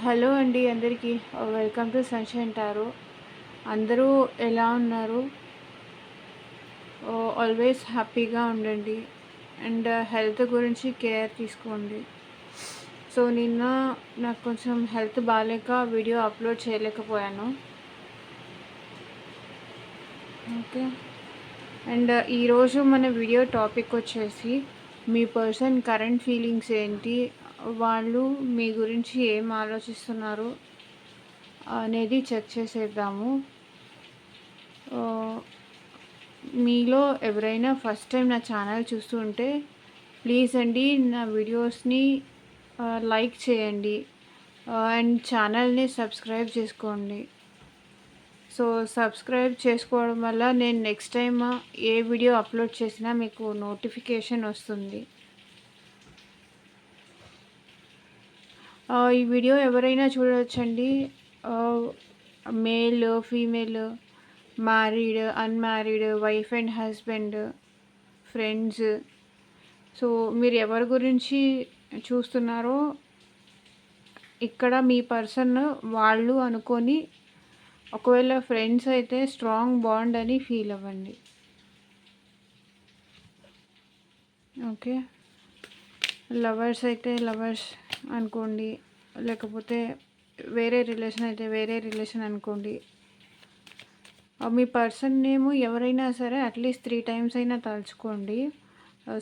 Hello అండి అందరికీ. Welcome to sunshine tarot. అందరూ ఎలా ఉన్నారు? ఆల్వేస్ హ్యాపీగా ఉండండి. అండ్ హెల్త్ గురించి కేర్ తీసుకోండి. సో, నిన్న నాకు కొంచెం హెల్త్ బాలేక వీడియో అప్‌లోడ్ చేయలేకపోయాను. ఓకే. అండ్ ఈరోజు మన వీడియో టాపిక్ వచ్చేసి మీ పర్సన్ కరెంట్ ఫీలింగ్స్ ఏంటి? వాళ్ళు మీ గురించి ఏం ఆలోచిస్తున్నారు అనేది చెక్ చేసేద్దాము. మీలో ఎవరైనా ఫస్ట్ టైం నా ఛానల్ చూస్తూ ఉంటే ప్లీజ్ అండి నా వీడియోస్ని లైక్ చేయండి అండ్ ఛానల్ని సబ్స్క్రైబ్ చేసుకోండి. సో సబ్స్క్రైబ్ చేసుకోవడం వల్ల నేను నెక్స్ట్ టైం ఏ వీడియో అప్లోడ్ చేసినా మీకు నోటిఫికేషన్ వస్తుంది. ఈ వీడియో ఎవరైనా చూడవచ్చండి. Male, female, married, unmarried, wife and husband, friends. So మీరు ఎవరి గురించి చూస్తున్నారో ఇక్కడ మీ పర్సన్ వాళ్ళు అనుకొని, ఒకవేళ ఫ్రెండ్స్ అయితే స్ట్రాంగ్ బాండ్ అని ఫీల్ అవ్వండి. ఓకే. లవర్స్ అయితే లవర్స్ అనుకోండి, లేకపోతే వేరే రిలేషన్ అయితే వేరే రిలేషన్ అనుకోండి. మీ పర్సన్ నేమ్ ఎవరైనా సరే అట్లీస్ట్ 3 టైమ్స్ అయినా తలుచుకోండి.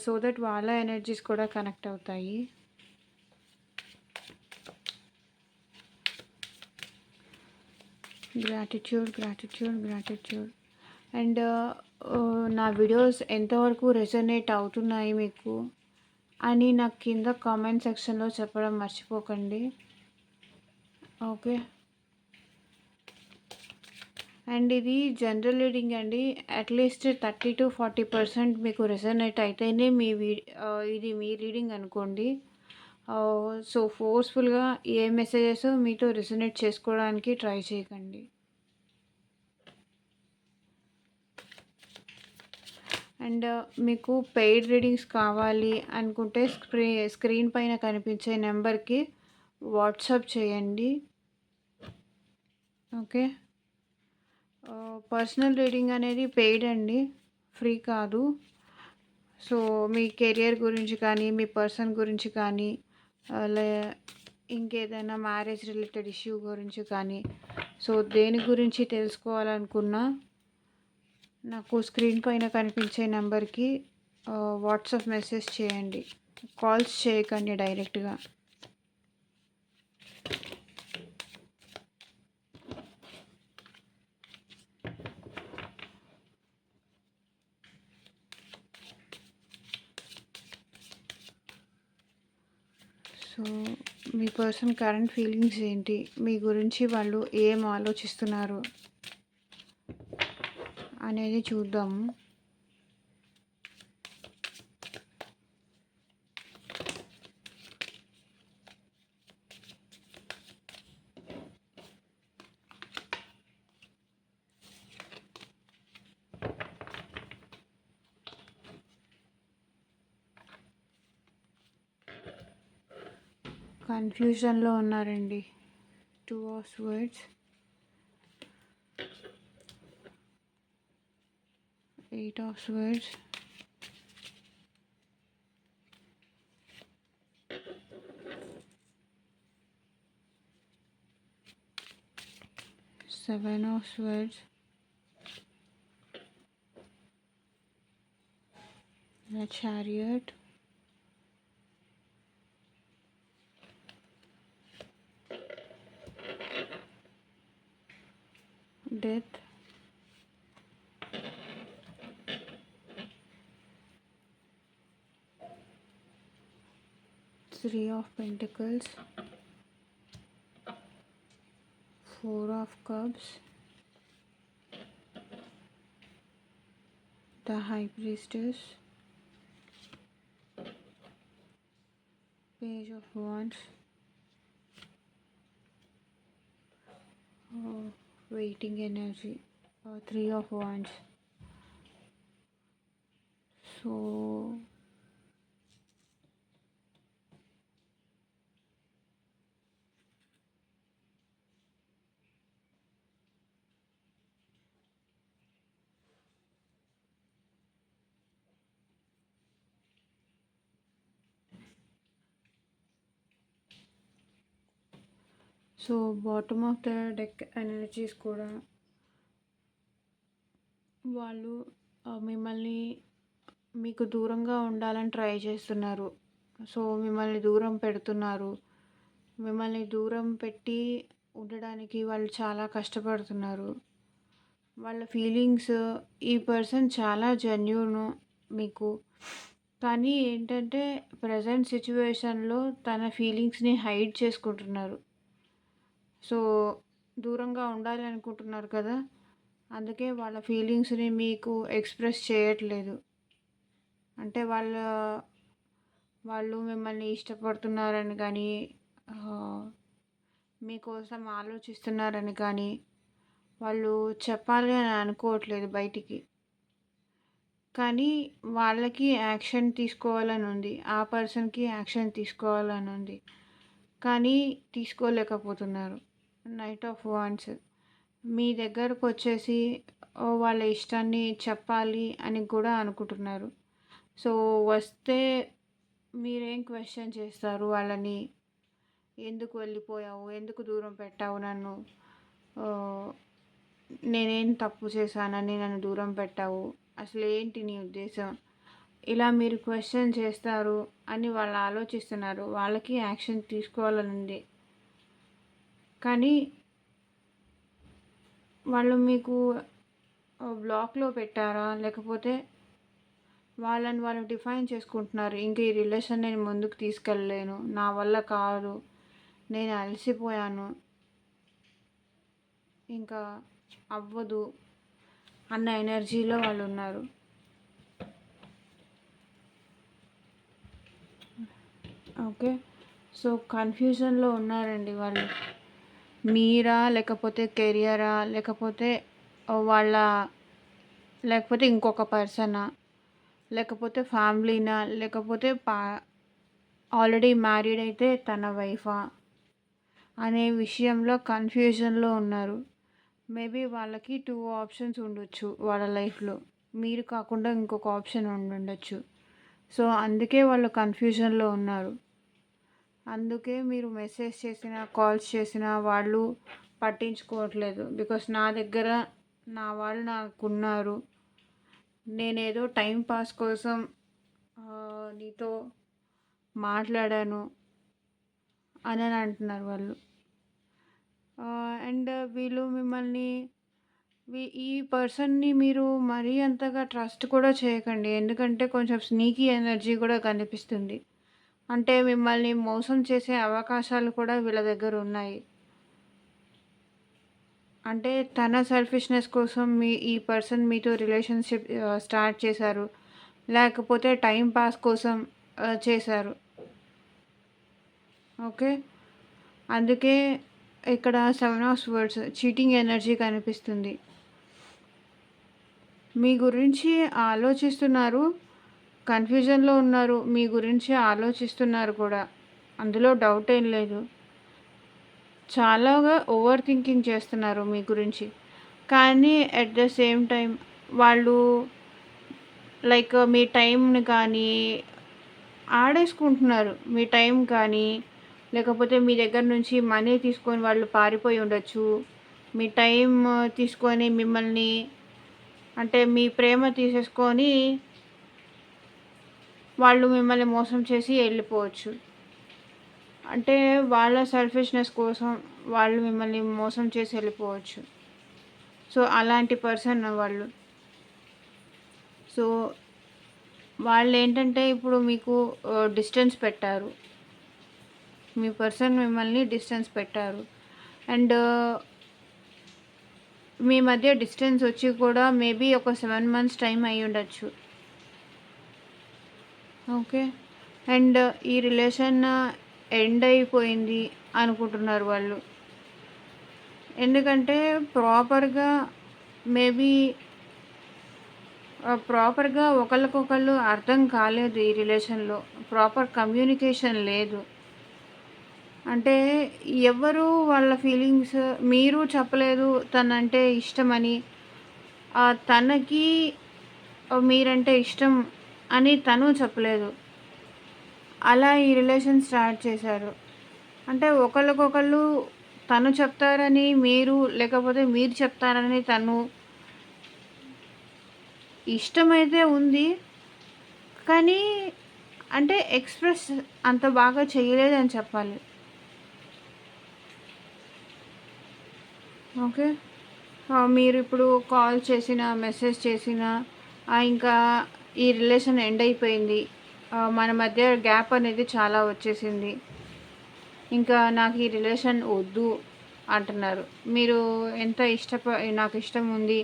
సో దట్ వాళ్ళ ఎనర్జీస్ కూడా కనెక్ట్ అవుతాయి. గ్రాటిట్యూడ్. అండ్ నా వీడియోస్ ఎంతవరకు రెజొనేట్ అవుతున్నాయి మీకు అని నాకు కింద కామెంట్ సెక్షన్లో చెప్పడం మర్చిపోకండి. ఓకే. అండ్ ఇది జనరల్ రీడింగ్ అండి. అట్లీస్ట్ 30-40% మీకు రెజొనేట్ అయితేనే ఇది మీ రీడింగ్ అనుకోండి. సో ఫోర్స్ఫుల్గా ఏ మెసేజెస్ మీతో రెజొనేట్ చేసుకోవడానికి ట్రై చేయకండి. అండ్ మీకు పెయిడ్ రీడింగ్స్ కావాలి అనుకుంటే స్క్రీన్ పైన కనిపించే నెంబర్కి వాట్సాప్ చేయండి. ఓకే. పర్సనల్ రీడింగ్ అనేది పెయిడ్ అండి, ఫ్రీ కాదు. సో మీ కెరియర్ గురించి కానీ, మీ పర్సన్ గురించి కానీ, ఇంకేదైనా మ్యారేజ్ రిలేటెడ్ ఇష్యూ గురించి కానీ, సో దేని గురించి తెలుసుకోవాలనుకున్నా నాకు స్క్రీన్ పైన కనిపించే నెంబర్కి వాట్సాప్ మెసేజ్ చేయండి. కాల్స్ చేయకండి డైరెక్ట్గా. సో మీ పర్సన్ కరెంట్ ఫీలింగ్స్ ఏంటి, మీ గురించి వాళ్ళు ఏం ఆలోచిస్తున్నారు అనేది చూద్దాము. కన్ఫ్యూజన్లో ఉన్నారండి. 2 of Swords, 8 of Swords, Seven of Swords, the Chariot, Death, Three of Pentacles, Four of Cups, the High Priestess, Page of Wands, waiting energy, Three of Wands. So so bottom of the deck energies కూడా వాళ్ళు మిమ్మల్ని మీకు దూరంగా ఉండాలని try చేస్తున్నారు. So మిమ్మల్ని దూరం పెడుతున్నారు. మిమ్మల్ని దూరం పెట్టి ఉండడానికి వాళ్ళు చాలా కష్టపడుతున్నారు. వాళ్ళ ఫీలింగ్స్ ఈ పర్సన్ చాలా జెన్యూను మీకు. కానీ ఏంటంటే ప్రెజెంట్ సిట్యుయేషన్‌లో తన ఫీలింగ్స్‌ని హైడ్ చేసుకుంటున్నారు. సో దూరంగా ఉండాలి అనుకుంటున్నారు కదా! అందుకే వాళ్ళ ఫీలింగ్స్‌ని మీకు ఎక్స్‌ప్రెస్ చేయట్లేదు. అంటే వాళ్ళు మిమ్మల్ని ఇష్టపడుతున్నారని కానీ, ఆహ్, మీకోసం ఆలోచిస్తున్నారని కానీ, వాళ్ళు చెప్పాలి అని అనుకోవట్లేదు బయటికి. కానీ వాళ్ళకి యాక్షన్ తీసుకోవాలని ఉంది. ఆ పర్సన్‌కి యాక్షన్ తీసుకోవాలని ఉంది. కానీ తీసుకోలేకపోతున్నారు. నైట్ ఆఫ్ వాండ్స్ మీ దగ్గరకొచ్చేసి వాళ్ళ ఇష్టాన్ని చెప్పాలి అని కూడా అనుకుంటున్నారు. సో వస్తే మీరేం క్వెషన్ చేస్తారు వాళ్ళని? ఎందుకు వెళ్ళిపోయావు? ఎందుకు దూరం పెట్టావు నన్ను? ఆహ్, నేనేం తప్పు చేశానని నన్ను దూరం పెట్టావు? అసలేంటి నీ ఉద్దేశం? ఇలా మీరు క్వెషన్ చేస్తారు అని వాళ్ళు ఆలోచిస్తున్నారు. వాళ్ళకి యాక్షన్ తీసుకోవాలని ఉంది. కానీ వాళ్ళు మీకు బ్లాక్‌లో పెట్టారా? లేకపోతే వాళ్ళని వాళ్ళు డిఫైన్ చేసుకుంటున్నారు. ఇంక ఈ రిలేషన్ నేను ముందుకు తీసుకెళ్ళలేను. నా వల్ల కాదు. నేను అలసిపోయాను. ఇంకా అవ్వదు అన్న ఎనర్జీలో వాళ్ళున్నారు. ఓకే. సో కన్‌ఫ్యూజన్‌లో ఉన్నారండి వాళ్ళు. మీరా? లేకపోతే కెరియరా? లేకపోతే వాళ్ళ లేకపోతే ఇంకొక పర్సనా? లేకపోతే ఫ్యామిలీనా? లేకపోతే ఆల్రెడీ మ్యారీడ్ అయితే తన వైఫా? అనే విషయంలో కన్‌ఫ్యూజన్‌లో ఉన్నారు. మేబీ వాళ్ళకి 2 ఆప్షన్స్ ఉండొచ్చు వాళ్ళ లైఫ్‌లో. మీరు కాకుండా ఇంకొక ఆప్షన్ ఉండుండొచ్చు. సో అందుకే వాళ్ళు కన్‌ఫ్యూజన్‌లో ఉన్నారు. అందుకే మీరు మెసేజ్ చేసినా, కాల్స్ చేసినా వాళ్ళు పట్టించుకోవట్లేదు. బికాస్ నా దగ్గర నా వాళ్ళు నాకున్నారు. నేనేదో టైం పాస్ కోసం నీతో మాట్లాడాను అని అంటున్నారు వాళ్ళు. అండ్ వీళ్ళు మిమ్మల్ని ఈ పర్సన్‌ని మీరు మరీ అంతగా ట్రస్ట్ కూడా చేయకండి. ఎందుకంటే కొంచెం స్నీకీ ఎనర్జీ కూడా కనిపిస్తుంది. అంటే మిమ్మల్ని మోసం చేసే అవకాశాలు కూడా వీళ్ళ దగ్గర ఉన్నాయి. అంటే తన సెల్ఫిష్‌నెస్ కోసం ఈ పర్సన్ మీతో రిలేషన్‌షిప్ స్టార్ట్ చేశారు. లేకపోతే టైం పాస్ కోసం చేశారు. ఓకే. అందుకే ఇక్కడ 7 ఆఫ్ స్వర్డ్స్ చీటింగ్ ఎనర్జీ కనిపిస్తుంది. మీ గురించి ఆలోచిస్తున్నారు. కన్‌ఫ్యూజన్‌లో ఉన్నారు. మీ గురించి ఆలోచిస్తున్నారు కూడా. అందులో డౌట్ ఏం లేదు. చాలాగా ఓవర్ థింకింగ్ చేస్తున్నారు మీ గురించి. కానీ ఎట్ ద సేమ్ టైం వాళ్ళు లైక్ మీ టైంని కానీ ఆడేసుకుంటున్నారు. మీ టైం కానీ, లేకపోతే మీ దగ్గర నుంచి మనీ తీసుకొని వాళ్ళు పారిపోయి ఉండొచ్చు. మీ టైం తీసుకొని మిమ్మల్ని అంటే మీ ప్రేమ తీసేసుకొని వాళ్ళు మిమ్మల్ని మోసం చేసి వెళ్ళిపోవచ్చు. అంటే వాళ్ళ సెల్ఫిష్‌నెస్ కోసం వాళ్ళు మిమ్మల్ని మోసం చేసి వెళ్ళిపోవచ్చు. సో అలాంటి పర్సన్ వాళ్ళు. సో వాళ్ళేంటంటే ఇప్పుడు మీకు డిస్టెన్స్ పెట్టారు. మీ పర్సన్ మిమ్మల్ని డిస్టెన్స్ పెట్టారు. అండ్ మీ మధ్య డిస్టెన్స్ వచ్చి కూడా మేబీ ఒక 7 మంత్స్ టైం అయ్యుండొచ్చు. ఓకే. అండ్ ఈ రిలేషన్ ఎండ్ అయిపోయింది అనుకుంటున్నారు వాళ్ళు. ఎందుకంటే ప్రాపర్‌గా మేబీ ప్రాపర్‌గా ఒకళ్ళకొకళ్ళు అర్థం కాలేదు ఈ రిలేషన్‌లో. ప్రాపర్ కమ్యూనికేషన్ లేదు. అంటే ఎవ్వరు వాళ్ళ ఫీలింగ్స్ మీరు చెప్పలేదు తనంటే ఇష్టమని. తనకి మీరంటే ఇష్టం అని తను చెప్పలేదు. అలా ఈ రిలేషన్ స్టార్ట్ చేశారు. అంటే ఒకళ్ళకొకళ్ళు తను చెప్తారని మీరు, లేకపోతే మీరు చెప్తారని తను, ఇష్టమైతే ఉంది. కానీ అంటే ఎక్స్‌ప్రెస్ అంత బాగా చేయలేదని చెప్పాలి. ఓకే. మీరిప్పుడు కాల్ చేసినా, మెసేజ్ చేసినా ఇంకా ఈ రిలేషన్ ఎండ్ అయిపోయింది. మన మధ్య గ్యాప్ అనేది చాలా వచ్చేసింది. ఇంకా నాకు ఈ రిలేషన్ వద్దు అంటున్నారు. మీరు ఎంత నాకు ఇష్టం ఉంది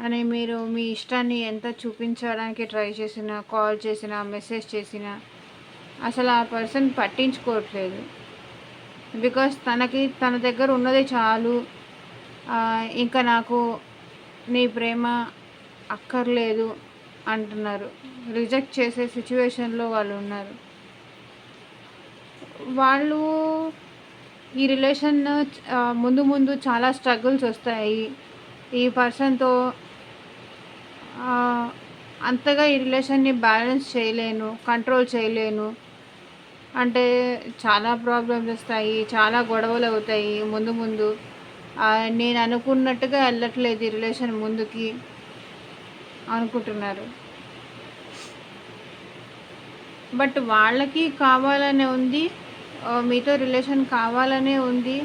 అని మీరు మీ ఇష్టాన్ని ఎంత చూపించడానికి ట్రై చేసినా, కాల్ చేసినా, మెసేజ్ చేసినా అసలు ఆ పర్సన్ పట్టించుకోవట్లేదు. బికాస్ తన దగ్గర ఉన్నదే చాలు, ఇంకా నాకు నీ ప్రేమ అక్కర్లేదు అంటున్నారు. రిజెక్ట్ చేసే సిచ్యువేషన్లో వాళ్ళు ఉన్నారు. వాళ్ళు ఈ రిలేషన్ ముందు ముందు చాలా స్ట్రగుల్స్ వస్తాయి. ఈ పర్సన్తో అంతగా ఈ రిలేషన్ని బ్యాలెన్స్ చేయలేను, కంట్రోల్ చేయలేను. అంటే చాలా ప్రాబ్లమ్స్ వస్తాయి, చాలా గొడవలు అవుతాయి ముందు ముందు. నేను అనుకున్నట్టుగా వెళ్ళట్లేదు ఈ రిలేషన్ ముందుకి అనుకుంటున్నారు. బట్ వాళ్ళకి కావాలనే ఉంది, మీతో రిలేషన్ కావాలనే ఉంది.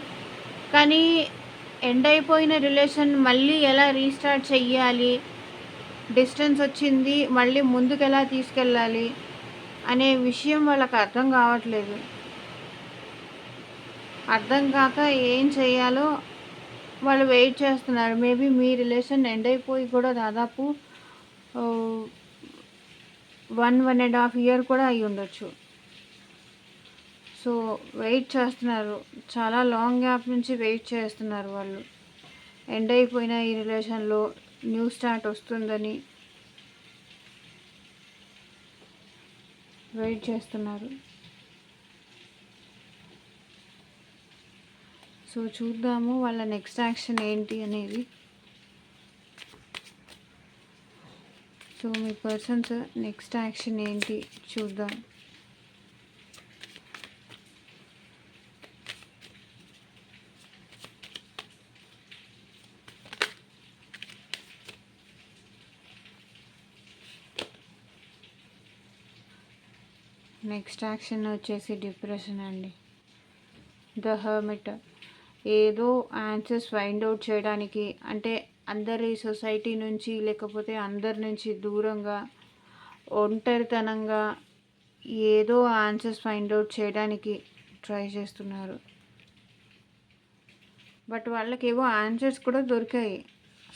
కానీ ఎండ్ అయిపోయిన రిలేషన్ మళ్ళీ ఎలా రీస్టార్ట్ చెయ్యాలి, డిస్టెన్స్ వచ్చింది మళ్ళీ ముందుకు ఎలా తీసుకెళ్ళాలి అనే విషయం వాళ్ళకి అర్థం కావట్లేదు. అర్థం కాక ఏం చేయాలో వాళ్ళు వెయిట్ చేస్తున్నారు. మేబీ మీ రిలేషన్ ఎండ్ అయిపోయి కూడా దాదాపు 1.5 ఇయర్ కూడా అయి ఉండొచ్చు. సో వెయిట్ చేస్తున్నారు, చాలా లాంగ్ గ్యాప్ నుంచి వెయిట్ చేస్తున్నారు వాళ్ళు. ఎండ్ అయిపోయిన ఈ రిలేషన్లో న్యూ స్టార్ట్ వస్తుందని వెయిట్ చేస్తున్నారు. సో చూద్దాము వాళ్ళ నెక్స్ట్ యాక్షన్ ఏంటి అనేది. సో మీ పర్సన్స్ నెక్స్ట్ యాక్షన్ ఏంటి చూద్దాం. నెక్స్ట్ యాక్షన్ వచ్చేసి డిప్రెషన్ అండి. The hermit. ఏదో ఆన్సర్స్ ఫైండ్ అవుట్ చేయడానికి, అంటే అందరి సొసైటీ నుంచి, లేకపోతే అందరి నుంచి దూరంగా, ఒంటరితనంగా ఏదో ఆన్సర్స్ ఫైండ్ అవుట్ చేయడానికి ట్రై చేస్తున్నారు. బట్ వాళ్ళకి ఏవో ఆన్సర్స్ కూడా దొరికాయి,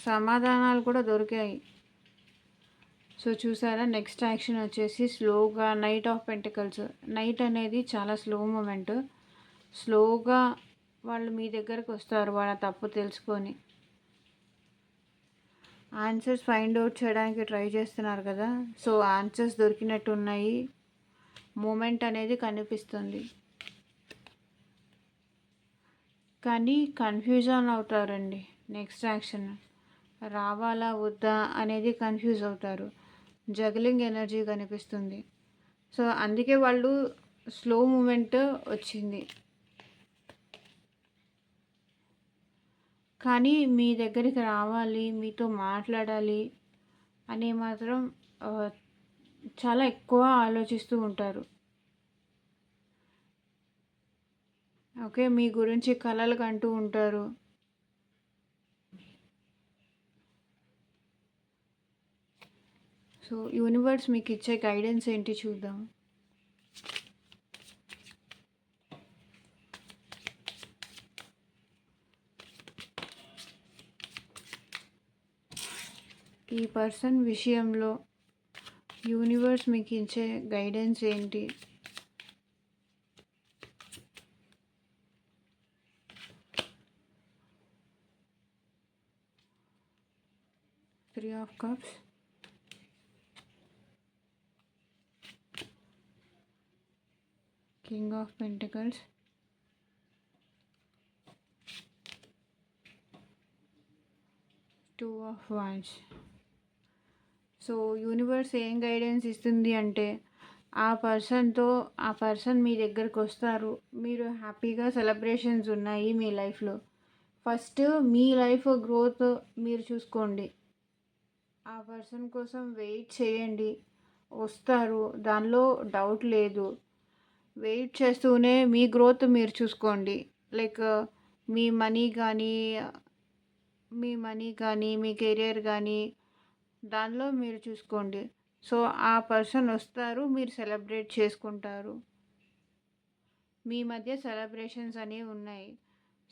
సమాధానాలు కూడా దొరికాయి. సో చూసారా, నెక్స్ట్ యాక్షన్ వచ్చేసి స్లోగా నైట్ ఆఫ్ పెంటికల్స్. నైట్ అనేది చాలా స్లో మూమెంట్. స్లోగా వాళ్ళు మీ దగ్గరకు వస్తారు వాళ్ళ తప్పు తెలుసుకొని. ఆన్సర్స్ ఫైండ్ అవుట్ చేయడానికి ట్రై చేస్తున్నారు కదా, సో ఆన్సర్స్ దొరికినట్టు ఉన్నాయి. మూమెంట్ అనేది కనిపిస్తుంది, కానీ కన్ఫ్యూజన్ అవుతారండి. నెక్స్ట్ యాక్షన్ రావాలా వద్దా అనేది కన్ఫ్యూజ్ అవుతారు. జగ్లింగ్ ఎనర్జీ కనిపిస్తుంది. సో అందుకే వాళ్ళు స్లో మూమెంట్ వచ్చింది. కానీ మీ దగ్గరికి రావాలి, మీతో మాట్లాడాలి అని మాత్రం చాలా ఎక్కువ ఆలోచిస్తూ ఉంటారు. ఓకే, మీ గురించి కలలు కంటూ ఉంటారు. సో యూనివర్స్ మీకు ఇచ్చే గైడెన్స్ ఏంటి చూద్దాం. ఈ పర్సన్ విషయంలో యూనివర్స్ మీకు ఇచ్చే గైడెన్స్ ఏంటి? Three of cups, king of pentacles, two of wands. So universe ఏం గైడెన్స్ ఇస్తుంది అంటే, ఆ పర్సన్ మీ దగ్గరకొస్తారు. మీరు హ్యాపీగా సెలబ్రేషన్స్ ఉన్నాయి మీ లైఫ్‌లో. ఫస్ట్ మీ లైఫ్ గ్రోత్ మీరు చూసుకోండి. ఆ పర్సన్ కోసం వెయిట్ చేయండి. వస్తారు. దానిలో డౌట్ లేదు. వెయిట్ చేస్తూనే మీ గ్రోత్ మీరు చూసుకోండి. లైక్ మీ మనీ గానీ, మీ కెరియర్ గానీ దానిలో మీరు చూసుకోండి. సో, ఆ పర్సన్ వస్తారు. మీరు సెలబ్రేట్ చేసుకుంటారు. మీ మధ్య సెలబ్రేషన్స్ అనేవి ఉన్నాయి.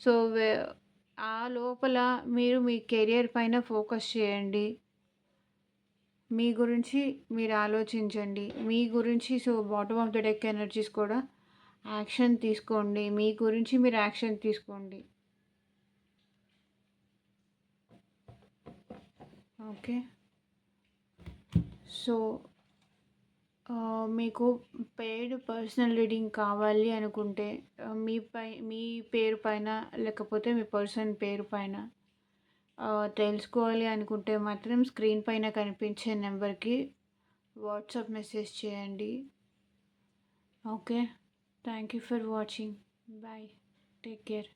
సో, ఆ లోపల మీరు మీ కెరియర్ పైన ఫోకస్ చేయండి. మీ గురించి మీరు ఆలోచించండి. మీ గురించి bottom of the deck energies కూడా యాక్షన్ తీసుకోండి. మీ గురించి మీరు యాక్షన్ తీసుకోండి. ఓకే. సో, మీకు పెయిడ్ పర్సనల్ రీడింగ్ కావాలి అనుకుంటే మీ పేరు పైన లేకపోతే మీ పర్సన్ పేరు పైన తెలుసుకోవాలి అనుకుంటే మాత్రం స్క్రీన్ పైన కనిపించే నెంబర్కి వాట్సాప్ మెసేజ్ చేయండి. Okay. Thank you for watching. Bye. Take care.